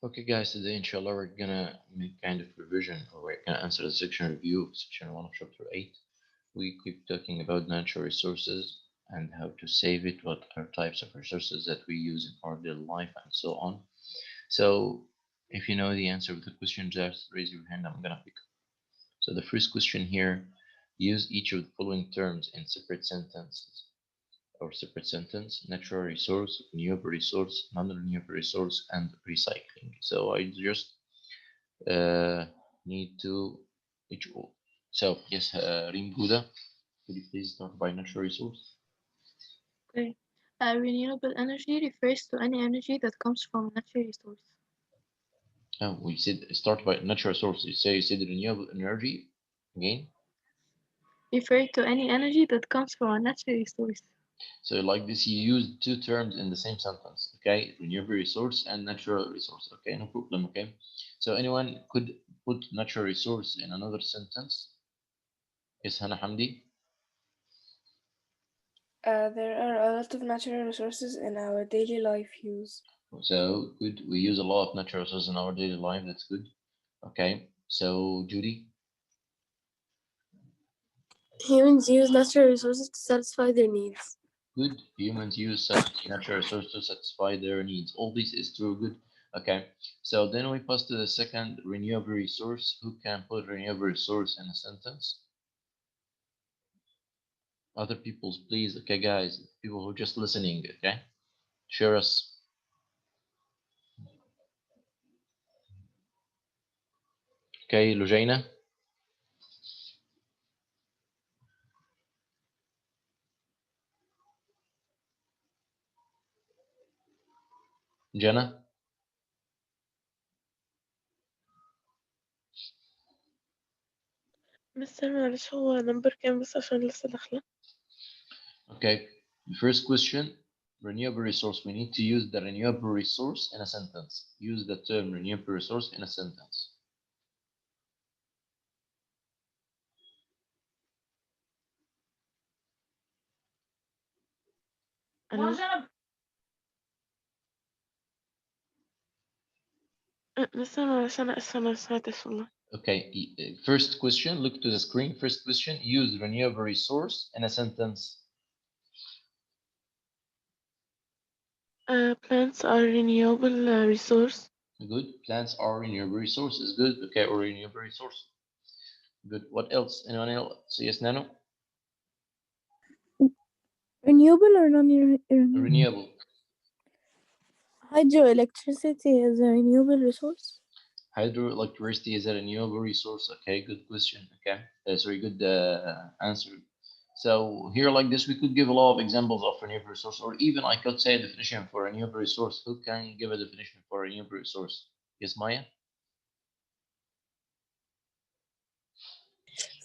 Okay, guys, today inshallah we're gonna make kind of revision, or we're gonna answer the section review of section 1 of chapter 8. We keep talking about natural resources and how to save it, what are types of resources that we use in our daily life, and so on. So, if you know the answer to the question, just raise your hand. I'm gonna pick up. So, the first question here: use each of the following terms in separate sentences or separate sentence: natural resource, renewable resource, non-renewable resource, and recycling. So I just uh, need to each. So yes, Reem Buda, could you please start by natural resource? Okay. Renewable energy refers to any energy that comes from natural resource. Oh, we said start by natural resource. You said renewable energy again. Refer to any energy that comes from a natural resource. So like this, you use two terms in the same sentence. Okay, renewable resource and natural resource. Okay, no problem. Okay, so anyone could put natural resource in another sentence? Yes, Hannah Hamdi. There are a lot of natural resources in our daily life use. So good. We use a lot of natural resources in our daily life. That's good. Okay. So Judy, Humans use natural resources to satisfy their needs. good. Humans use such natural resources to satisfy their needs. All this is true. Good. Okay. So then we pass to the second renewable resource. Who can put renewable resource in a sentence? Other people's, please. Okay, guys. People who are just listening. Okay. Share us. Okay, Lujaina. Jana. مستر معلش هو نمبر كام بس عشان لسه داخلة. Okay, the first question, renewable resource. We need to use the renewable resource in a sentence. Use the term renewable resource in a sentence. مستر معلش أنا آسفة أنا مسمعتش والله. Okay, first question, look to the screen. First question, use renewable resource in a sentence. Plants are renewable resource. Good, plants are renewable resources. Good, okay, or renewable resource. Good, what else? Anyone else? So yes, Nano? Renewable or non-renewable? Renewable. Hydroelectricity is a renewable resource. Hydroelectricity is a renewable resource. Okay, good question. Okay, sorry, good answer. So here like this, we could give a lot of examples of renewable resource, or even I could say a definition for a renewable resource. Who can give a definition for a renewable resource? Yes, Maya?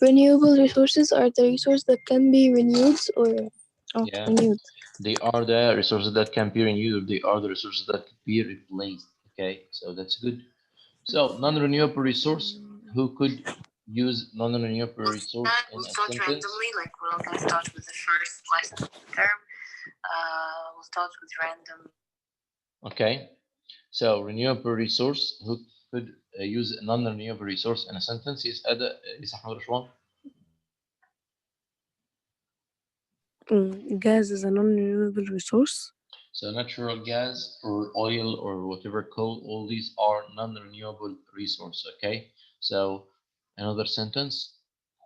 Renewable resources are the resources that can be renewed or Yeah, renewed. they are the resources that can be renewed, or they are the resources that can be replaced. Okay, so that's good. So non-renewable resource, who could use non-renewable resource in a start sentence? randomly, like we're not gonna start with the first lesson of the term. We'll start with random. Okay, so renewable resource, who could use a non-renewable resource in a sentence? Is Ada, is Ahmed Rashwan? Gas is a non-renewable resource. So natural gas or oil or whatever coal, all these are non-renewable resource. Okay, so another sentence,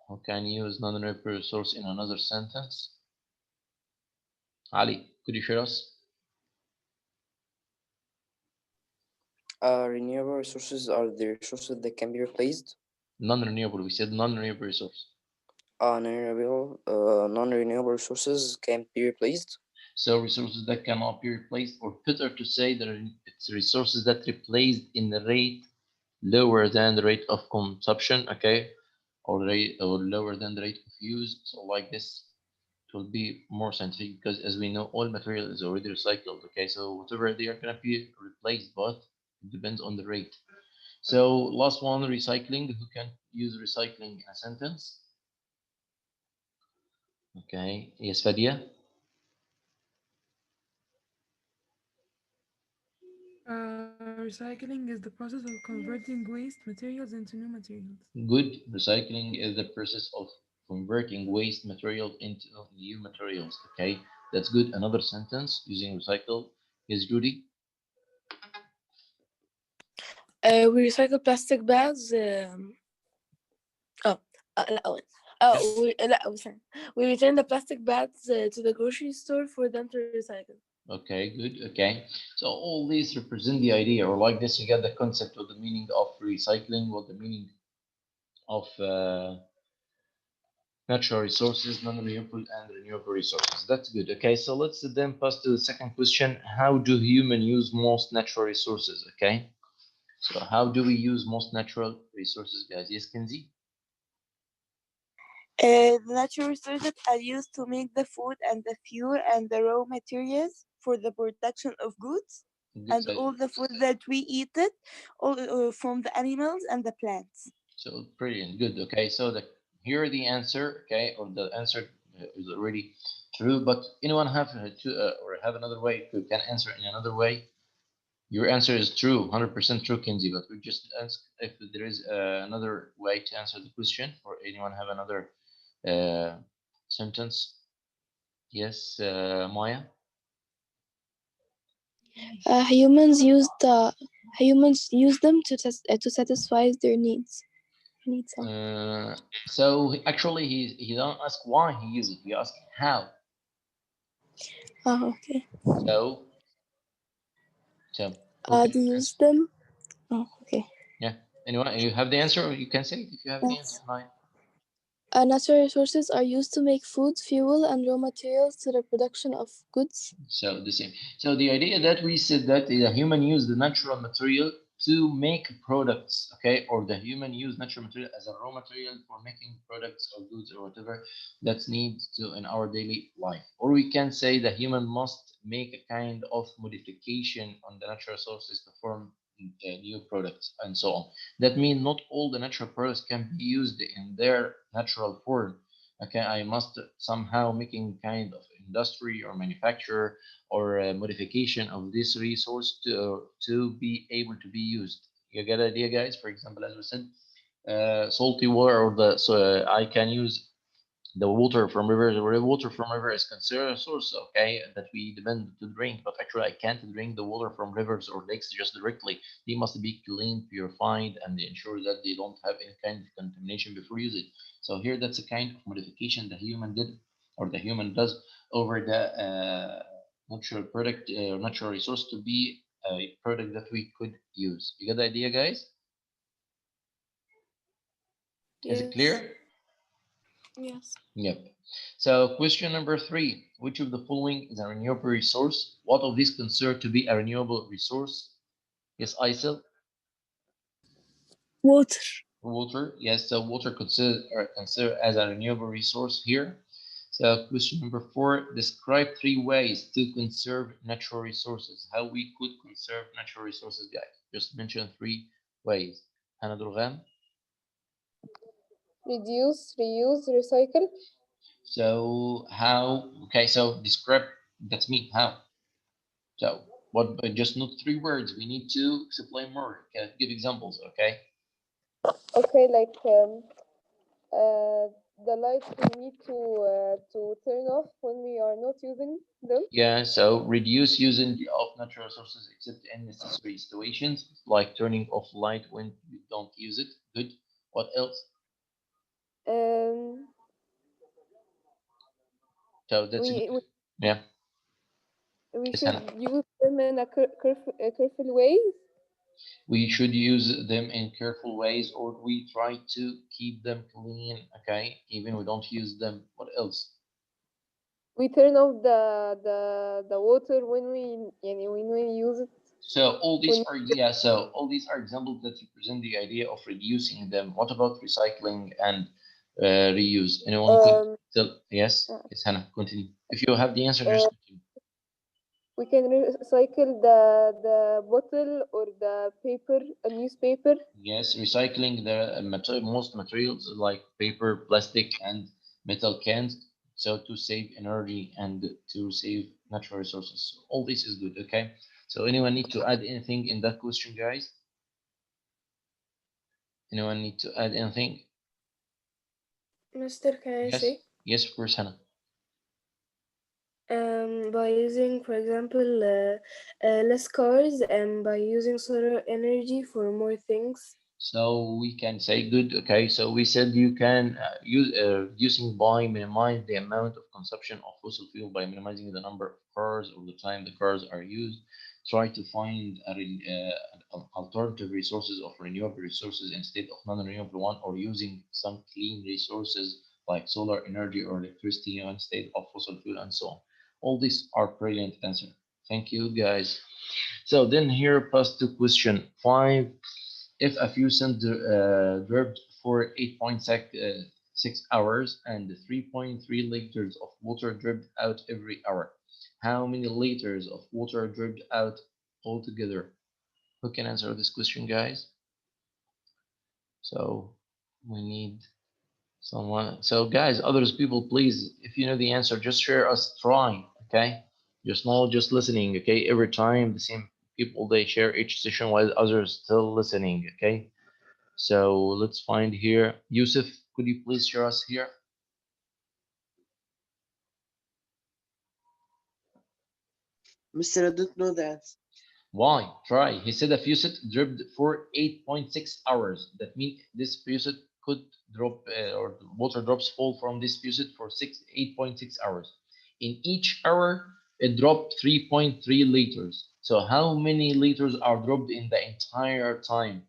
who can use non-renewable resource in another sentence? Ali, could you share us? Renewable resources are the resources that can be replaced. Non-renewable, we said non-renewable resource. Non-renewable resources can be replaced. So resources that cannot be replaced, or better to say that it's resources that replaced in the rate lower than the rate of consumption, okay, or lower than the rate of use. So like this, it will be more scientific, because as we know, all material is already recycled. Okay, so whatever they are gonna be replaced, but it depends on the rate. So last one, recycling. Who can use recycling in a sentence? Okay, yes, Fadia. Recycling is the process of converting waste materials into new materials. Good. Recycling is the process of converting waste material into new materials. Okay, that's good. Another sentence using recycle is Judy. We recycle plastic bags. Oh, لا أول. Oh, لا sorry. We return the plastic bags to the grocery store for them to recycle. Okay, good. Okay, so all these represent the idea, or like this, you get the concept of the meaning of recycling, what the meaning of natural resources, non-renewable and renewable resources. That's good. Okay, so let's then pass to the second question. How do humans use most natural resources? Okay, so how do we use most natural resources, guys? Yes, Kenzie? The natural resources are used to make the food and the fuel and the raw materials for the production of goods and So, all the food that we eat it, all from the animals and the plants. so brilliant, good. Okay, so here the answer, okay, or the answer is already true. But anyone have to or have another way who can answer in another way? Your answer is true, 100% true, Kinsey. But we just ask if there is another way to answer the question, or anyone have another sentence? Yes, Maya. Humans use them to satisfy their needs. So actually, he don't ask why he uses it. He asks how. Oh, okay. So They use them. Oh, okay. yeah. Anyway, you have the answer, or you can say it if you have the answer. Maya. Natural resources are used to make food, fuel, and raw materials to the production of goods. So the same. So the idea that we said that the human use the natural material to make products, okay, or the human use natural material as a raw material for making products or goods or whatever that's needs to in our daily life. Or we can say the human must make a kind of modification on the natural sources to form new products and so on. That means not all the natural products can be used in their natural form. Okay, I must somehow making kind of industry or manufacture or modification of this resource to be able to be used. You get the idea, guys? For example, as we said, salty water, or the so I can use the water from rivers. The water from river is considered a source, okay, that we depend to drink. But actually, I can't drink the water from rivers or lakes just directly. They must be cleaned, purified, and ensure that they don't have any kind of contamination before use it. So here, that's a kind of modification the human did, or the human does, over the natural product, natural resource to be a product that we could use. You get the idea, guys? Is it clear? Yes. Yep. So question number 3, which of the following is a renewable resource? What of these considered to be a renewable resource? Yes, Aisel? Water. Water. Yes, so water considered as a renewable resource here. So question number 4, describe 3 ways to conserve natural resources. How we could conserve natural resources, guys. Just mention 3 ways. Hannah Durgan? Reduce, reuse, recycle. So how, okay, so describe, that's me, how? So what, just not 3 words, we need to explain more. Can give examples, okay? Okay, like the lights we need to turn off when we are not using them. Yeah, so reduce using of natural resources except in necessary situations, like turning off light when you don't use it. Good. What else? So that's good. Yeah. We Yes, should Hannah. use them in a careful way. We should use them in careful ways, or we try to keep them clean, okay? Even we don't use them. What else? We turn off the water when we use it. So all these are, yeah, so all these are examples that represent the idea of reducing them. What about recycling and reuse? Anyone could tell? Yes, yes, Hannah, continue. If you have the answer, just continue. We can recycle the bottle or the paper, a newspaper. Yes, recycling the most materials like paper, plastic, and metal cans. So to save energy and to save natural resources. All this is good, okay? So anyone need to add anything in that question, guys? Anyone need to add anything? Mister, can I Yes, say? yes, of course, Hannah. By using, for example, less cars and by using solar energy for more things. So we can say good. Okay, so we said you can use reducing by minimize the amount of consumption of fossil fuel by minimizing the number of cars or the time the cars are used. Try to find alternative resources of renewable resources instead of non-renewable one, or using some clean resources like solar energy or electricity instead of fossil fuel and so on. All these are brilliant answer. Thank you, guys. So then here pass to question 5. If a fusion dripped for 8.6 hours and 3.3 liters of water dripped out every hour, how many liters of water dripped out altogether? Who can answer this question, guys? So we need someone. So guys, others people, please, if you know the answer, just share us trying, okay? Just not just listening, okay? Every time the same people they share each session while others still listening, okay? So let's find here. Yusuf, could you please share us here? Mr. I don't know the answer. Why? Try. He said a faucet dripped for 8.6 hours. That means this faucet could drop or water drops fall from this faucet for 8.6 hours. In each hour, it dropped 3.3 liters. So how many liters are dropped in the entire time?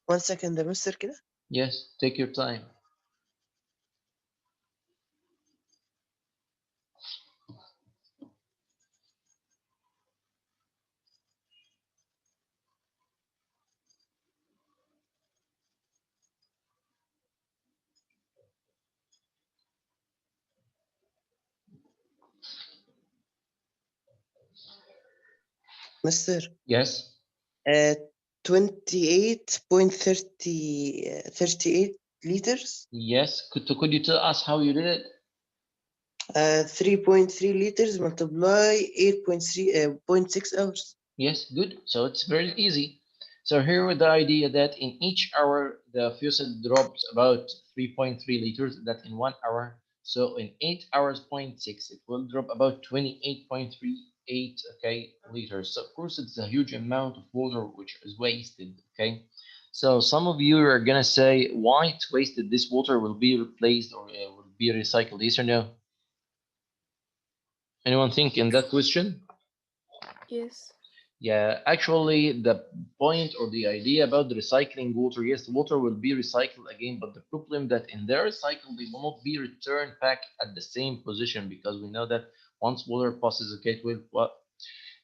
One second يا مستر كده. Yes, take your time. مستر Yes. 28.38 liters. Yes. Could you tell us how you did it? 3.3 liters multiply 8.3.6 hours. Yes, good. So it's very easy. So here with the idea that in each hour the faucet drops about 3.3 liters, that in 1 hour. So in 8 hours, 0.6, it will drop about 28.38, okay, liters. So of course it's a huge amount of water which is wasted, okay. So some of you are gonna say why it's wasted. This water will be replaced or will be recycled. Yes or no? Anyone think in that question? Yes. Yeah, actually, the point or the idea about the recycling water, yes, water will be recycled again, but the problem that in their recycle, they will not be returned back at the same position, because we know that once water passes, okay, it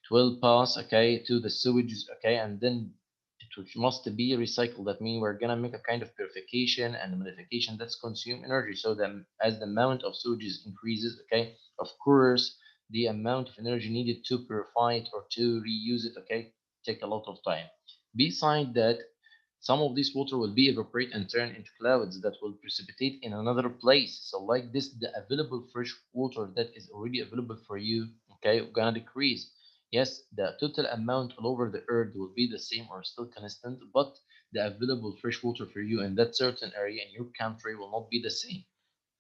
will pass, okay, to the sewage, okay, and then it must be recycled. That means we're gonna make a kind of purification and modification that's consume energy. So then, as the amount of sewage increases, okay, of course, the amount of energy needed to purify it or to reuse it, okay, take a lot of time. Beside that, some of this water will be evaporate and turn into clouds that will precipitate in another place. So like this, the available fresh water that is already available for you, okay, gonna decrease. Yes, the total amount all over the earth will be the same or still constant, but the available fresh water for you in that certain area in your country will not be the same.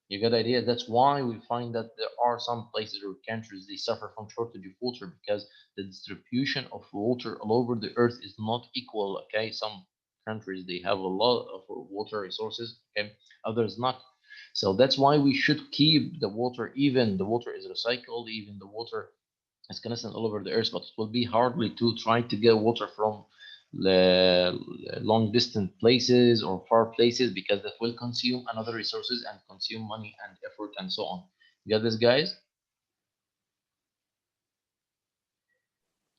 You get the idea? That's why we find that there are some places or countries they suffer from shortage of water, because the distribution of water all over the earth is not equal. Okay, some countries they have a lot of water resources, okay, others not. So that's why we should keep the water, even the water is recycled, even the water is constant all over the earth, but it will be hardly to try to get water from long distant places or far places, because that will consume another resources and consume money and effort and so on. You get this, guys?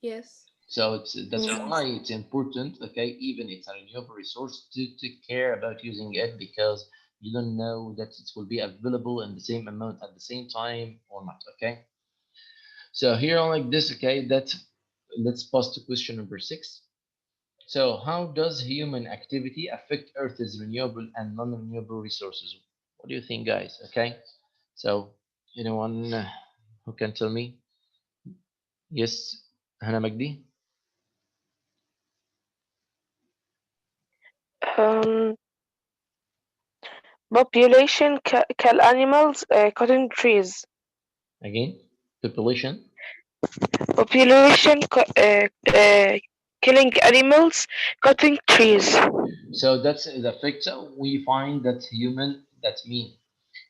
Yes. So that's Yes. why it's important, okay, even it's a renewable resource, to take care about using it, because you don't know that it will be available in the same amount at the same time or not, okay. So here like this, okay, that let's pass to question number 6. So how does human activity affect Earth's renewable and non-renewable resources? What do you think, guys? Okay. So, anyone who can tell me? Yes, Hannah Magdi? Um, population kill animals cutting trees. Again, population. Population killing animals cutting trees. So that's the effect. So we find that human, that's me,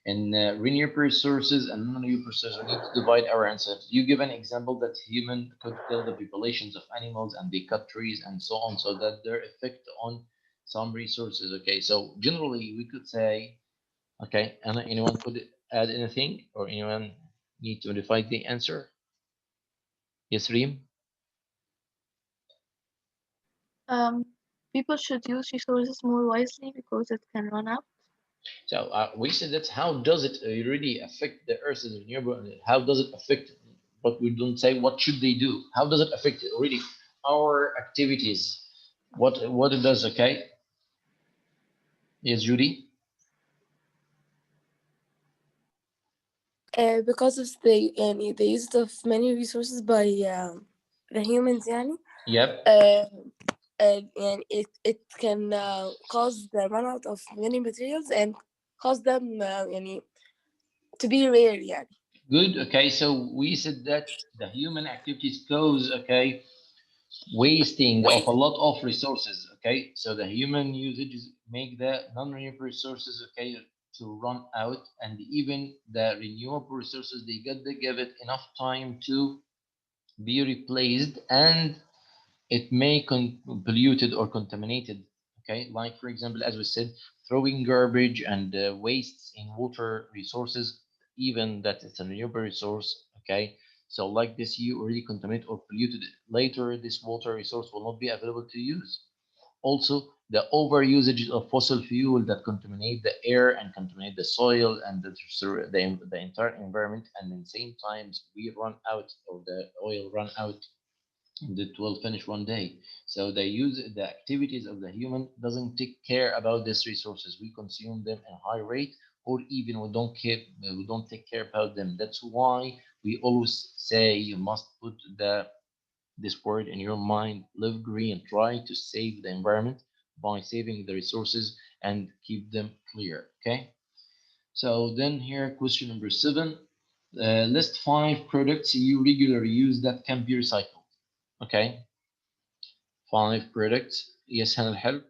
and renewable resources and non-renewable resources, we need to divide our answers. You give an example that human could kill the populations of animals and they cut trees and so on, so that their effect on some resources. Okay, so generally we could say, okay, and anyone could add anything or anyone need to modify the answer? Yes, Reem? Um, People should use resources more wisely because it can run out. So we said that how does it really affect the Earth's renewable? How does it affect? But we don't say what should they do. How does it affect it? Really, our activities. What it does? Okay. Yes, Judy. because of the use of many resources by the humans يعني Yep. and it can cause the run out of many materials and cause them يعني to be rare يعني. Good. Okay. So we said that the human activities cause wasting of a lot of resources. Okay. So the human usages make the non-renewable resources to run out, and even the renewable resources they give it enough time to be replaced, and it may polluted or contaminated. Okay, like for example, as we said, throwing garbage and wastes in water resources, even that it's a renewable resource. Okay, so like this, you already contaminate or polluted it. Later, this water resource will not be available to use. Also, the overusage of fossil fuel that contaminate the air and contaminate the soil and the entire environment, and in the same times we run out or the oil run out and it will finish one day. So the activities of the human doesn't take care about these resources. We consume them in a high rate, or even we don't take care about them. That's why we always say you must put this word in your mind: live green. Try to save the environment by saving the resources and keep them clear. Okay. So then here, question number 7. List 5 products you regularly use that can be recycled. Okay. 5 products. Yes, Hannah الحلو.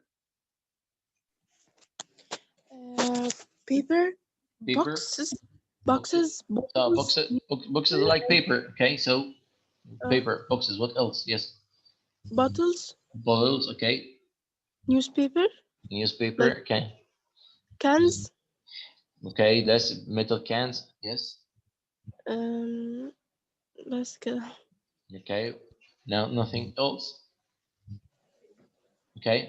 Paper, Paper. boxes, bottles, Boxes like paper. Okay, so uh, paper, boxes. What else? Yes. bottles, Bottles. Okay. newspaper, Newspaper. like Okay. cans, Okay, that's metal cans. Yes. بس كده. Okay. Now nothing else. Okay.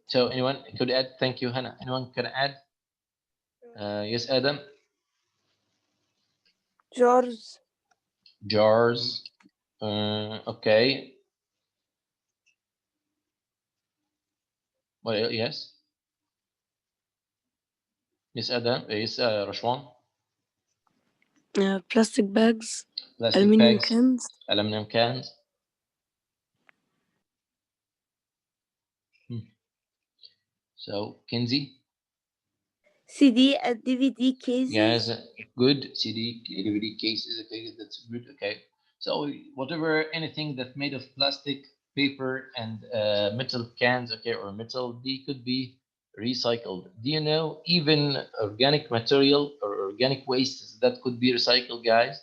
So anyone could add? Thank you, Hannah. Anyone can add? Yes, Adam. Jars. Jars. Okay. Well, yes. Yes, Adam. Yes, Rashwan. Plastic bags. Plastic Aluminum bags. cans. Aluminum cans. So, Kinsey. CD and DVD cases. Yes, good. CD, DVD cases. Okay, that's good. Okay. So, whatever, anything that's made of plastic, paper, and metal cans, okay, or metal, they could be recycled. Do you know even organic material or organic wastes that could be recycled, guys?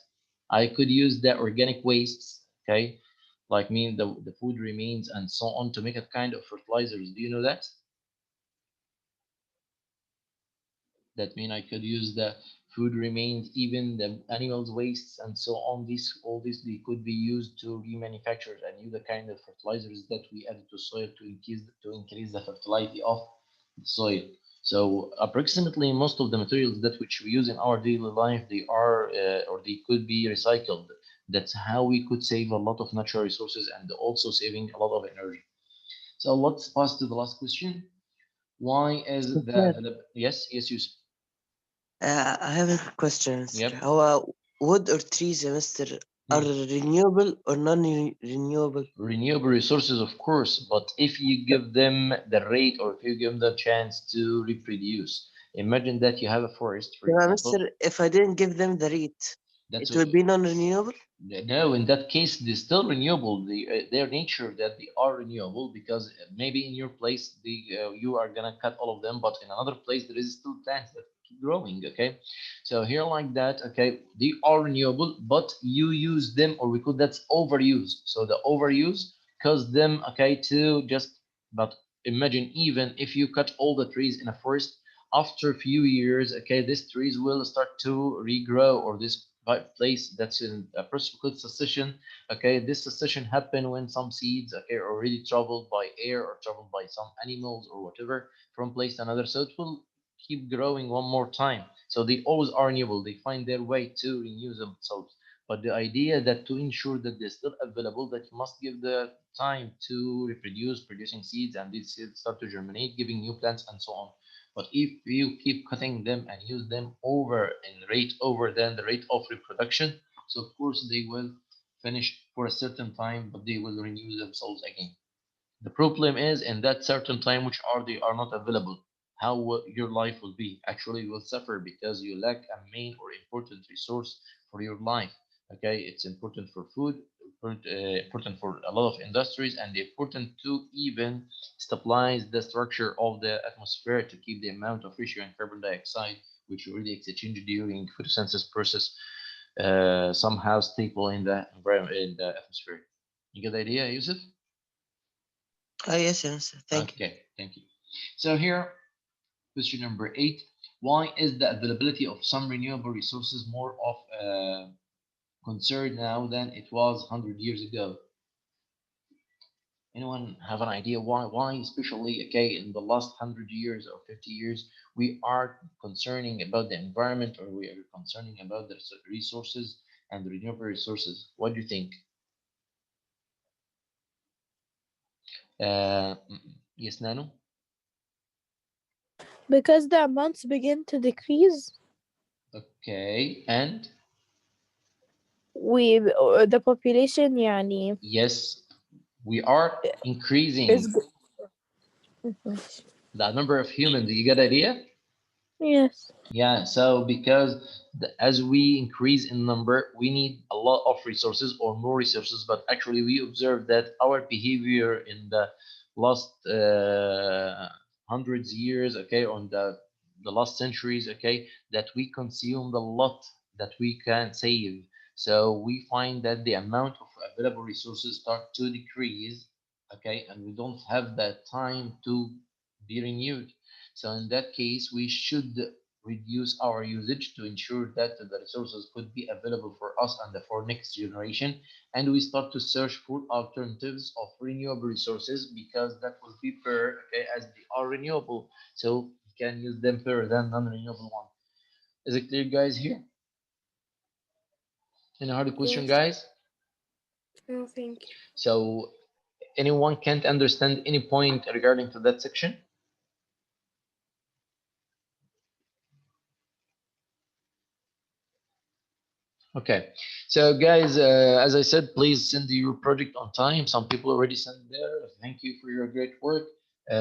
I could use the organic wastes, okay, like mean the food remains and so on to make a kind of fertilizers. Do you know that? That mean I could use the food remains, even the animals wastes and so on. This all this they could be used to remanufacture and use the kind of fertilizers that we add to soil to increase the fertility of the soil. So approximately most of the materials that which we use in our daily life, they are or they could be recycled. That's how we could save a lot of natural resources and also saving a lot of energy. So let's pass to the last question. Why is Mister, yes, Yusuf. I have a question, Mr. Yep. هو wood or trees يا Mr. are renewable or non-renewable? Renewable resources, of course, but if you give them the rate or if you give them the chance to reproduce, imagine that you have a forest, for Yeah, example. Mr. If I didn't give them the rate, That's it will be non-renewable? No, in that case, they're still renewable. Their nature that they are renewable because maybe in your place you are gonna cut all of them, but in another place there is still plants that keep growing. Okay, so here like that. Okay, they are renewable, but you use them, or we could that's overuse. So the overuse cause them to just. But imagine even if you cut all the trees in a forest, after a few years, these trees will start to regrow, or this place that's in a process called succession. This succession happen when some seeds are already traveled by air or traveled by some animals or whatever from place to another, so it will keep growing one more time. So they always are renewable, they find their way to renew themselves. But the idea that to ensure that they're still available, that you must give the time to reproduce, producing seeds, and these seeds start to germinate, giving new plants and so on. But if you keep cutting them and use them over in rate over than the rate of reproduction, so of course they will finish for a certain time, but they will renew themselves again. The problem is in that certain time which are they are not available, how your life will be. Actually, you will suffer because you lack a main or important resource for your life. It's important for food, important for a lot of industries, and important to even stabilize the structure of the atmosphere to keep the amount of ratio and carbon dioxide which already exchange during photosynthesis process somehow stable in the environment, in the atmosphere. You get the idea, Yusuf? Yes, Mr. Thank you. Okay, thank you. So here, question number 8. Why is the availability of some renewable resources more of a concern now than it was 100 years ago? Anyone have an idea why? Why, especially in the last 100 years or 50 years, we are concerning about the environment, or we are concerning about the resources and the renewable resources? What do you think? Yes, Nano? Because the amounts begin to decrease. Okay, and? The population يعني Yes, we are increasing the number of humans. You get the idea? Yes. Yeah, so because as we increase in number, we need a lot of resources or more resources, but actually we observe that our behavior in the last hundreds years, on the last centuries, that we consumed a lot that we can save. So we find that the amount of available resources start to decrease, and we don't have that time to be renewed. So in that case, we should reduce our usage to ensure that the resources could be available for us and for next generation. And we start to search for alternatives of renewable resources because that will be per, as they are renewable. So you can use them per than non-renewable one. Is it clear, guys, here? Any hard question, guys? No, thank you. So anyone can't understand any point regarding to that section? Okay, so guys, as I said, please send your project on time. Some people already sent there. Thank you for your great work.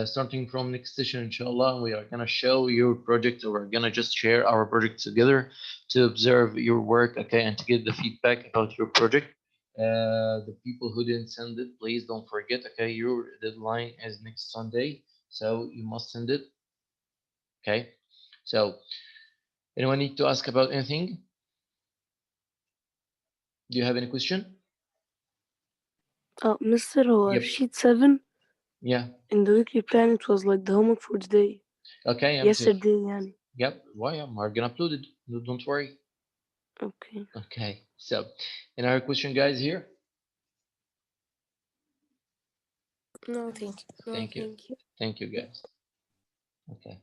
Starting from next session, inshallah, we are gonna show your project, or we're gonna just share our project together to observe your work, and to get the feedback about your project. The people who didn't send it, please don't forget, your deadline is next Sunday, so you must send it. Okay, so anyone need to ask about anything? Do you have any question? Mr. هو Yep. sheet 7 Yeah. in the weekly plan it was like the homework for today. Okay. Yesterday يعني. Yep. Why? We're gonna upload it. No, don't worry. Okay. Okay. So, any other question, guys? Here. No, thank you. No, Thank you. thank you. Thank you, guys. Okay.